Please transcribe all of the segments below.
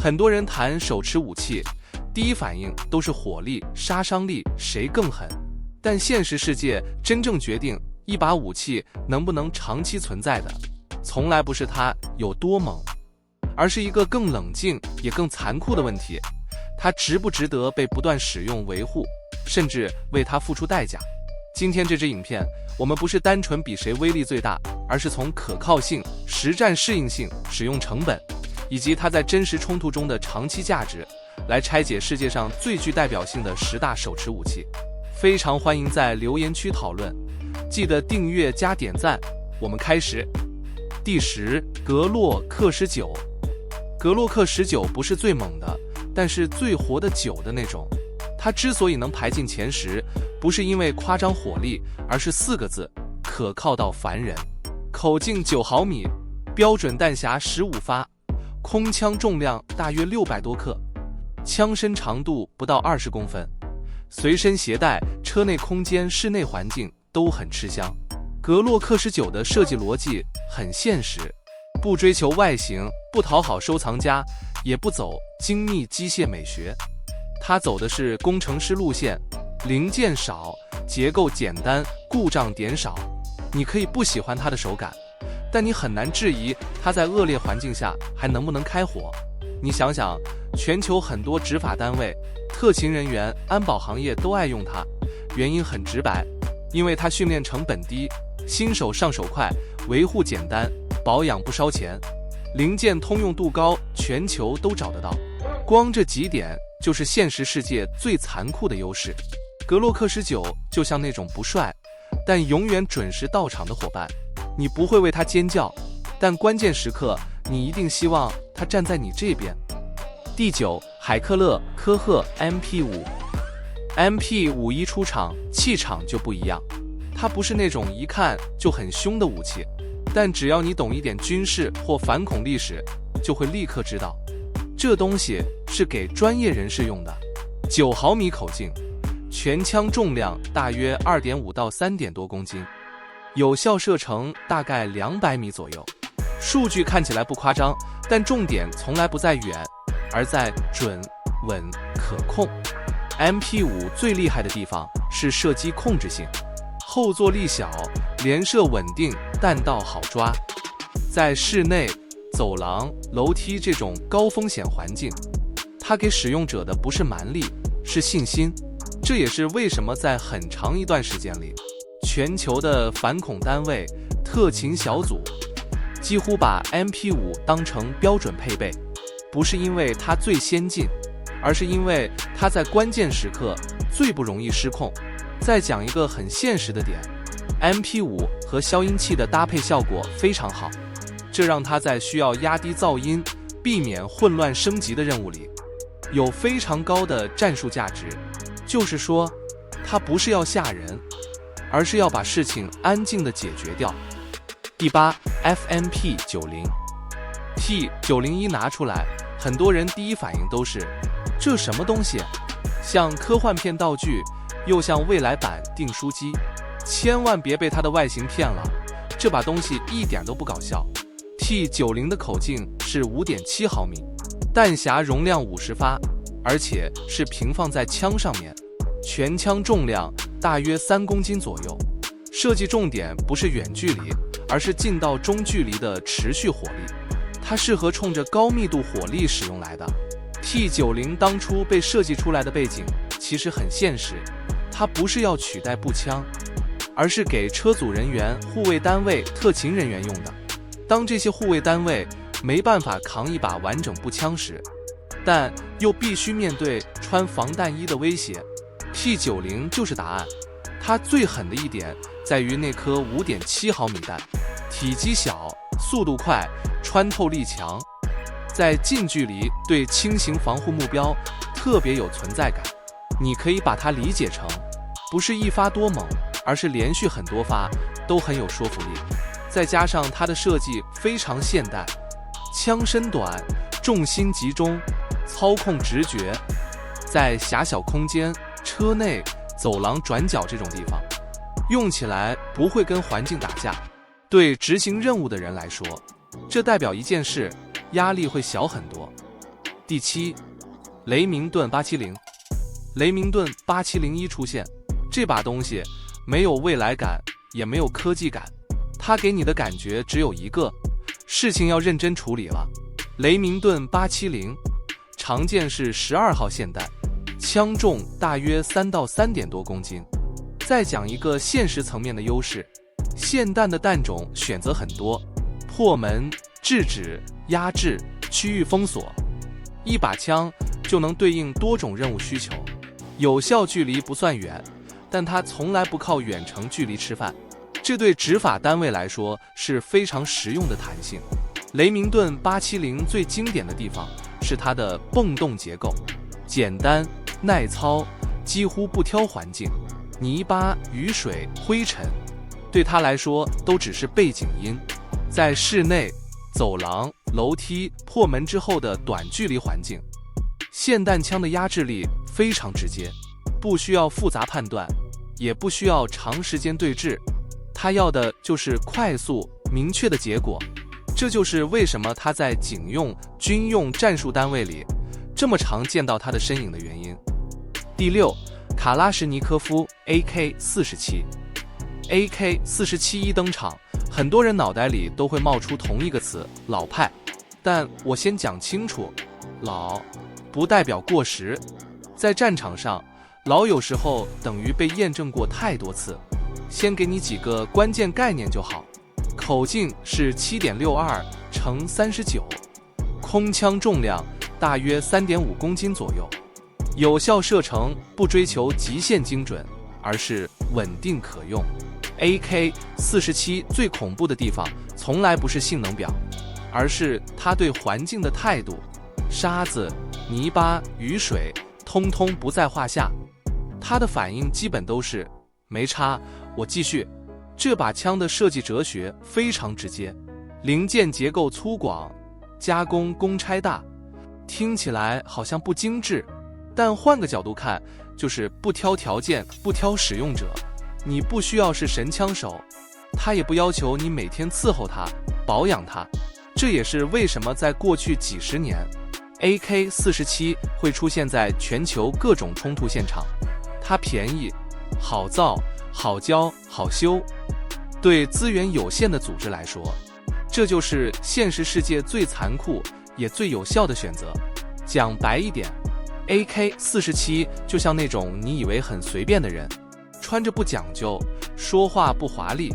很多人谈手持武器，第一反应都是火力、杀伤力谁更狠。但现实世界真正决定一把武器能不能长期存在的，从来不是它有多猛，而是一个更冷静也更残酷的问题：它值不值得被不断使用维护，甚至为它付出代价。今天这支影片，我们不是单纯比谁威力最大，而是从可靠性、实战适应性、使用成本，以及它在真实冲突中的长期价值，来拆解世界上最具代表性的10大手持武器。非常欢迎在留言区讨论，记得订阅加点赞。我们开始。第10，格洛克19。格洛克19不是最猛的，但是最活得久的那种。它之所以能排进前10，不是因为夸张火力，而是4个字：可靠到烦人。口径9毫米，标准弹匣15发，空枪重量大约600多克，枪身长度不到20公分，随身携带、车内空间、室内环境都很吃香。格洛克19的设计逻辑很现实，不追求外形，不讨好收藏家，也不走精密机械美学。它走的是工程师路线，零件少，结构简单，故障点少。你可以不喜欢它的手感，但你很难质疑它在恶劣环境下还能不能开火。你想想，全球很多执法单位、特勤人员、安保行业都爱用它，原因很直白，因为它训练成本低，新手上手快，维护简单，保养不烧钱，零件通用度高，全球都找得到。光这几点就是现实世界最残酷的优势。格洛克19就像那种不帅但永远准时到场的伙伴，你不会为他尖叫，但关键时刻你一定希望他站在你这边。第9，海克勒科赫 MP5。 MP5 一出场气场就不一样，它不是那种一看就很凶的武器，但只要你懂一点军事或反恐历史，就会立刻知道这东西是给专业人士用的。9毫米口径，全枪重量大约 2.5 到 3点多公斤，有效射程大概200米左右。数据看起来不夸张，但重点从来不在远，而在准、稳、可控。MP5 最厉害的地方是射击控制性，后坐力小，连射稳定，弹道好抓。在室内、走廊、楼梯这种高风险环境，它给使用者的不是蛮力，是信心。这也是为什么在很长一段时间里，全球的反恐单位、特勤小组几乎把 MP5 当成标准配备，不是因为它最先进，而是因为它在关键时刻最不容易失控。再讲一个很现实的点， MP5 和消音器的搭配效果非常好，这让它在需要压低噪音、避免混乱升级的任务里有非常高的战术价值。就是说，它不是要吓人，而是要把事情安静地解决掉。第8， FMP90。 P90 一拿出来，很多人第一反应都是这什么东西，像科幻片道具，又像未来版订书机。千万别被它的外形骗了，这把东西一点都不搞笑。T90 的口径是 5.7 毫米，弹匣容量50发，而且是平放在枪上面，全枪重量大约3公斤左右。设计重点不是远距离，而是近到中距离的持续火力，它适合冲着高密度火力使用来的。T90 当初被设计出来的背景其实很现实，它不是要取代步枪，而是给车组人员、护卫单位、特勤人员用的。当这些护卫单位没办法扛一把完整步枪时，但又必须面对穿防弹衣的威胁， T90 就是答案。它最狠的一点在于那颗 5.7 毫米弹，体积小，速度快，穿透力强，在近距离对轻型防护目标特别有存在感。你可以把它理解成，不是一发多猛，而是连续很多发都很有说服力。再加上它的设计非常现代，枪身短，重心集中，操控直觉，在狭小空间、车内、走廊转角这种地方用起来不会跟环境打架。对执行任务的人来说，这代表一件事，压力会小很多。第7，雷明顿870。雷明顿870一出现，这把东西没有未来感，也没有科技感，它给你的感觉只有一个，事情要认真处理了。雷明顿870常见是12号霰弹，枪重大约3到3点多公斤。再讲一个现实层面的优势，霰弹的弹种选择很多，破门、制止、压制、区域封锁，一把枪就能对应多种任务需求。有效距离不算远，但它从来不靠远程距离吃饭，这对执法单位来说是非常实用的弹性。雷明顿870最经典的地方是它的蹦动结构，简单耐操，几乎不挑环境，泥巴、雨水、灰尘对它来说都只是背景音。在室内、走廊、楼梯、破门之后的短距离环境，霰弹枪的压制力非常直接，不需要复杂判断，也不需要长时间对峙，它要的就是快速明确的结果。这就是为什么它在警用、军用战术单位里这么常见到它的身影的原因。第6，卡拉什尼科夫 AK-47。AK-47一登场，很多人脑袋里都会冒出同一个词，老派。但我先讲清楚，老不代表过时，在战场上，老有时候等于被验证过太多次。先给你几个关键概念就好。口径是 7.62 乘39，空枪重量大约 3.5 公斤左右。有效射程不追求极限精准，而是稳定可用。AK-47最恐怖的地方从来不是性能表，而是它对环境的态度，沙子、泥巴、雨水通通不在话下，它的反应基本都是没差，我继续。这把枪的设计哲学非常直接，零件结构粗犷，加工公差大，听起来好像不精致，但换个角度看，就是不挑条件，不挑使用者。你不需要是神枪手，他也不要求你每天伺候它、保养它。这也是为什么在过去几十年 AK-47会出现在全球各种冲突现场。它便宜、好造、好教、好修，对资源有限的组织来说，这就是现实世界最残酷也最有效的选择。讲白一点， AK-47就像那种你以为很随便的人，穿着不讲究，说话不华丽，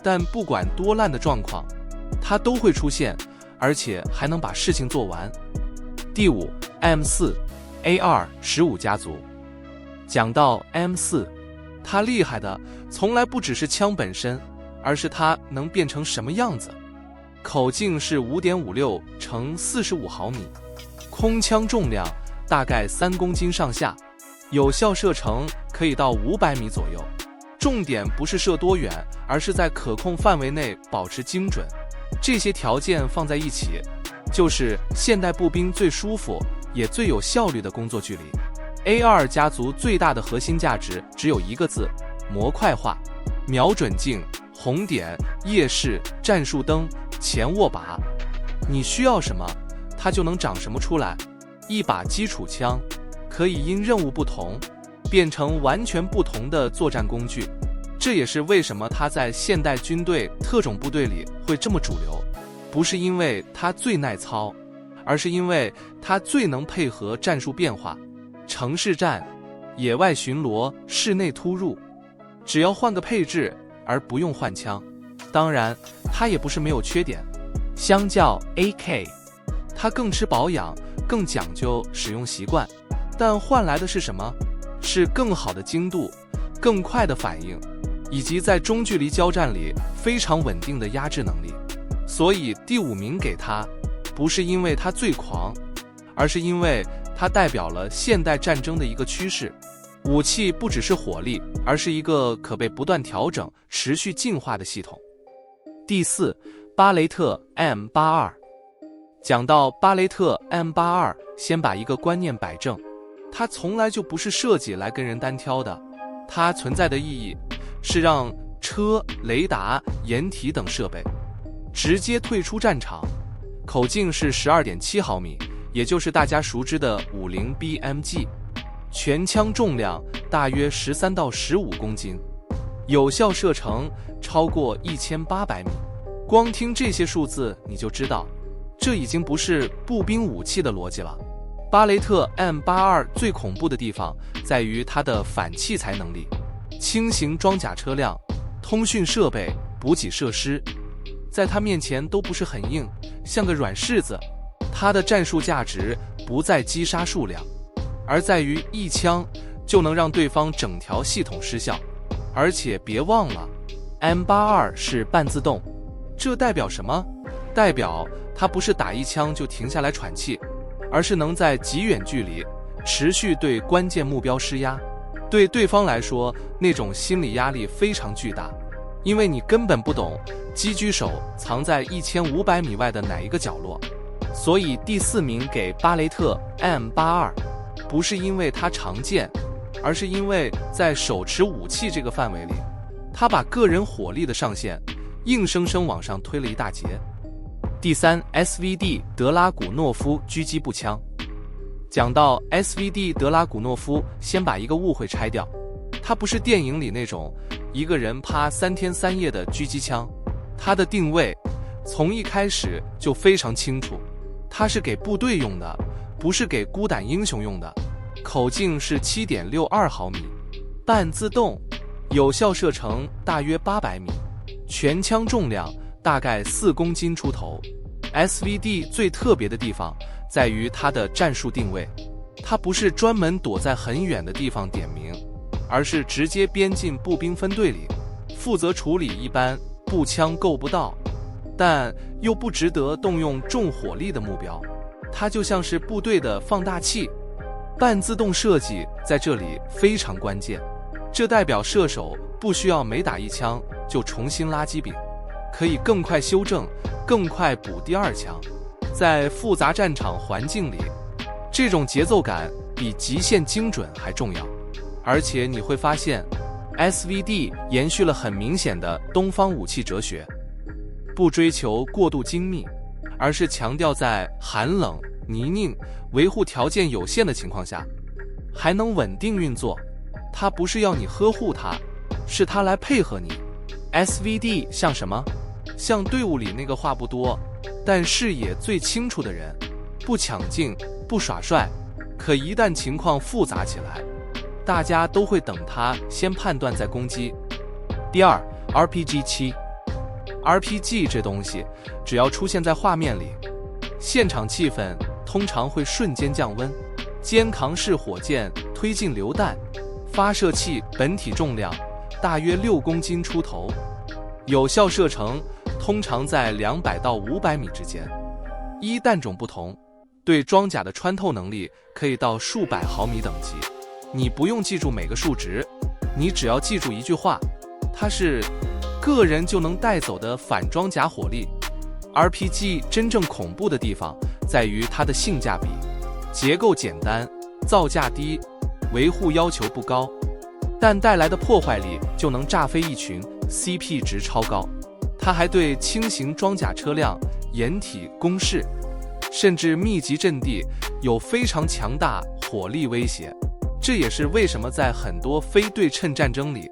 但不管多烂的状况，它都会出现，而且还能把事情做完。第5， M4 AR-15 家族。讲到 M4， 它厉害的从来不只是枪本身，而是它能变成什么样子。口径是 5.56 乘45毫米，空枪重量大概3公斤上下，有效射程可以到500米左右。重点不是射多远，而是在可控范围内保持精准。这些条件放在一起，就是现代步兵最舒服也最有效率的工作距离。A2 家族最大的核心价值只有一个字：模块化。瞄准镜、红点、夜视、战术灯、前握把，你需要什么，它就能长什么出来。一把基础枪可以因任务不同，变成完全不同的作战工具。这也是为什么它在现代军队、特种部队里会这么主流，不是因为它最耐操，而是因为它最能配合战术变化。城市战、野外巡逻、室内突入，只要换个配置，而不用换枪。当然，它也不是没有缺点。相较 AK， 它更吃保养，更讲究使用习惯，但换来的是什么？是更好的精度、更快的反应，以及在中距离交战里非常稳定的压制能力。所以第5名给它，不是因为它最狂，而是因为它代表了现代战争的一个趋势。武器不只是火力，而是一个可被不断调整、持续进化的系统。第4，巴雷特 M82。讲到巴雷特 M82， 先把一个观念摆正，它从来就不是设计来跟人单挑的，它存在的意义是让车、雷达、掩体等设备直接退出战场。口径是 12.7 毫米，也就是大家熟知的50 BMG， 全枪重量大约13到15公斤，有效射程超过1800米。光听这些数字你就知道，这已经不是步兵武器的逻辑了。巴雷特 M82 最恐怖的地方在于它的反器材能力，轻型装甲车辆、通讯设备、补给设施，在它面前都不是很硬，像个软柿子。它的战术价值不在击杀数量，而在于一枪就能让对方整条系统失效。而且别忘了 M82 是半自动，这代表什么？代表它不是打一枪就停下来喘气，而是能在极远距离持续对关键目标施压。对对方来说，那种心理压力非常巨大，因为你根本不懂狙击手藏在1500米外的哪一个角落。所以第4名给巴雷特 M82， 不是因为它常见，而是因为在手持武器这个范围里，它把个人火力的上限硬生生往上推了一大截。第3 SVD 德拉古诺夫狙击步枪。讲到 SVD 德拉古诺夫，先把一个误会拆掉，它不是电影里那种一个人趴3天3夜的狙击枪，它的定位从一开始就非常清楚，它是给部队用的，不是给孤胆英雄用的。口径是 7.62 毫米，半自动，有效射程大约800米，全枪重量大概4公斤出头。SVD 最特别的地方在于它的战术定位，它不是专门躲在很远的地方点名，而是直接编进步兵分队里，负责处理一般步枪够不到但又不值得动用重火力的目标。它就像是部队的放大器。半自动设计在这里非常关键，这代表射手不需要每打一枪就重新拉机柄，可以更快修正，更快补第2枪。在复杂战场环境里，这种节奏感比极限精准还重要。而且你会发现 SVD 延续了很明显的东方武器哲学，不追求过度精密，而是强调在寒冷、泥泞、维护条件有限的情况下还能稳定运作。它不是要你呵护它，是它来配合你。 SVD 像什么？像队伍里那个话不多但视野最清楚的人，不抢镜，不耍帅，可一旦情况复杂起来，大家都会等他先判断再攻击。第2 RPG 7，RPG 这东西只要出现在画面里，现场气氛通常会瞬间降温。肩扛式火箭推进榴弹，发射器本体重量大约6公斤出头，有效射程通常在200到500米之间。依弹种不同，对装甲的穿透能力可以到数百毫米等级。你不用记住每个数值，你只要记住一句话，它是个人就能带走的反装甲火力。RPG 真正恐怖的地方在于它的性价比，结构简单，造价低，维护要求不高，但带来的破坏力就能炸飞一群， CP 值超高。它还对轻型装甲车辆、掩体、工事，甚至密集阵地有非常强大火力威胁。这也是为什么在很多非对称战争里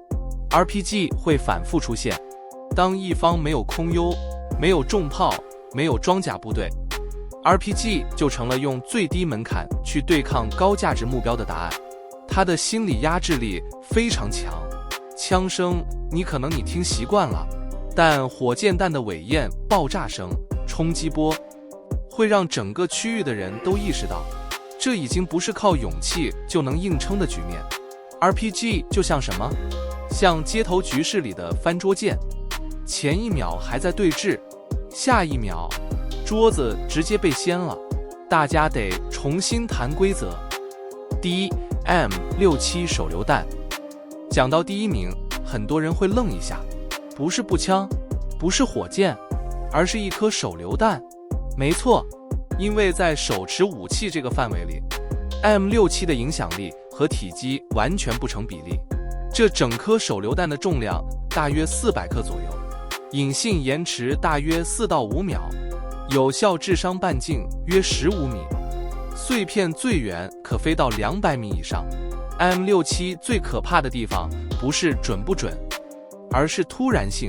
RPG 会反复出现。当一方没有空优，没有重炮，没有装甲部队， RPG 就成了用最低门槛去对抗高价值目标的答案。它的心理压制力非常强，枪声你听习惯了，但火箭弹的尾焰、爆炸声、冲击波会让整个区域的人都意识到，这已经不是靠勇气就能硬撑的局面。 RPG 就像什么？像街头局势里的翻桌剑，前一秒还在对峙，下一秒桌子直接被掀了，大家得重新谈规则。第一 M67 手榴弹。讲到第1名，很多人会愣一下，不是步枪，不是火箭，而是一颗手榴弹。没错，因为在手持武器这个范围里， M67 的影响力和体积完全不成比例。这整颗手榴弹的重量大约400克左右，引信延迟大约4到5秒，有效致伤半径约15米。碎片最远可飞到200米以上。M67 最可怕的地方不是准不准，而是突然性。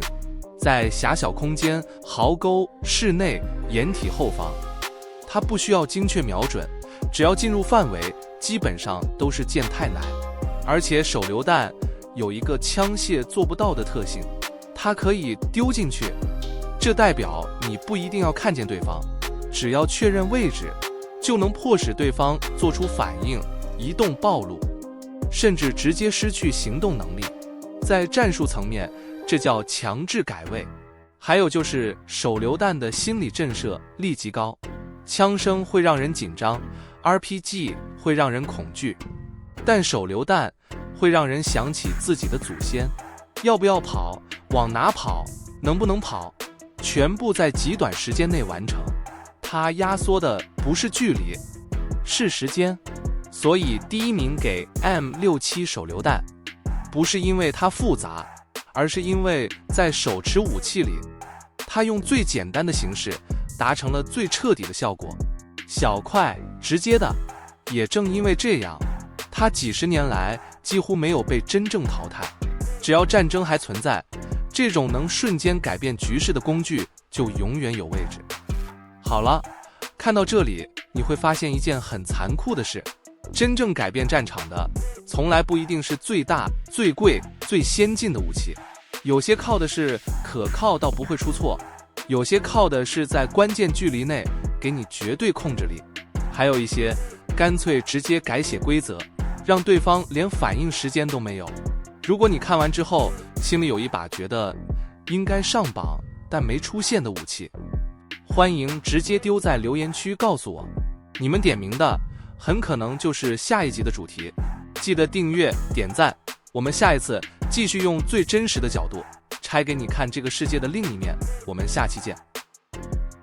在狭小空间、壕沟、室内、掩体后方，它不需要精确瞄准，只要进入范围，基本上都是箭太奶。而且手榴弹有一个枪械做不到的特性，它可以丢进去，这代表你不一定要看见对方，只要确认位置，就能迫使对方做出反应、移动暴露，甚至直接失去行动能力。在战术层面，这叫强制改位。还有就是手榴弹的心理震慑力极高，枪声会让人紧张， RPG 会让人恐惧，但手榴弹会让人想起自己的祖先。要不要跑，往哪跑，能不能跑，全部在极短时间内完成。它压缩的不是距离，是时间。所以第一名给 M67 手榴弹，不是因为它复杂，而是因为在手持武器里，它用最简单的形式达成了最彻底的效果，小快直接的。也正因为这样，它几十年来几乎没有被真正淘汰。只要战争还存在，这种能瞬间改变局势的工具就永远有位置。好了，看到这里，你会发现一件很残酷的事，真正改变战场的从来不一定是最大、最贵、最先进的武器，有些靠的是可靠到不会出错，有些靠的是在关键距离内给你绝对控制力，还有一些干脆直接改写规则，让对方连反应时间都没有。如果你看完之后心里有一把觉得应该上榜但没出现的武器，欢迎直接丢在留言区告诉我，你们点名的很可能就是下一集的主题。记得订阅点赞，我们下一次继续用最真实的角度拆给你看这个世界的另一面。我们下期见。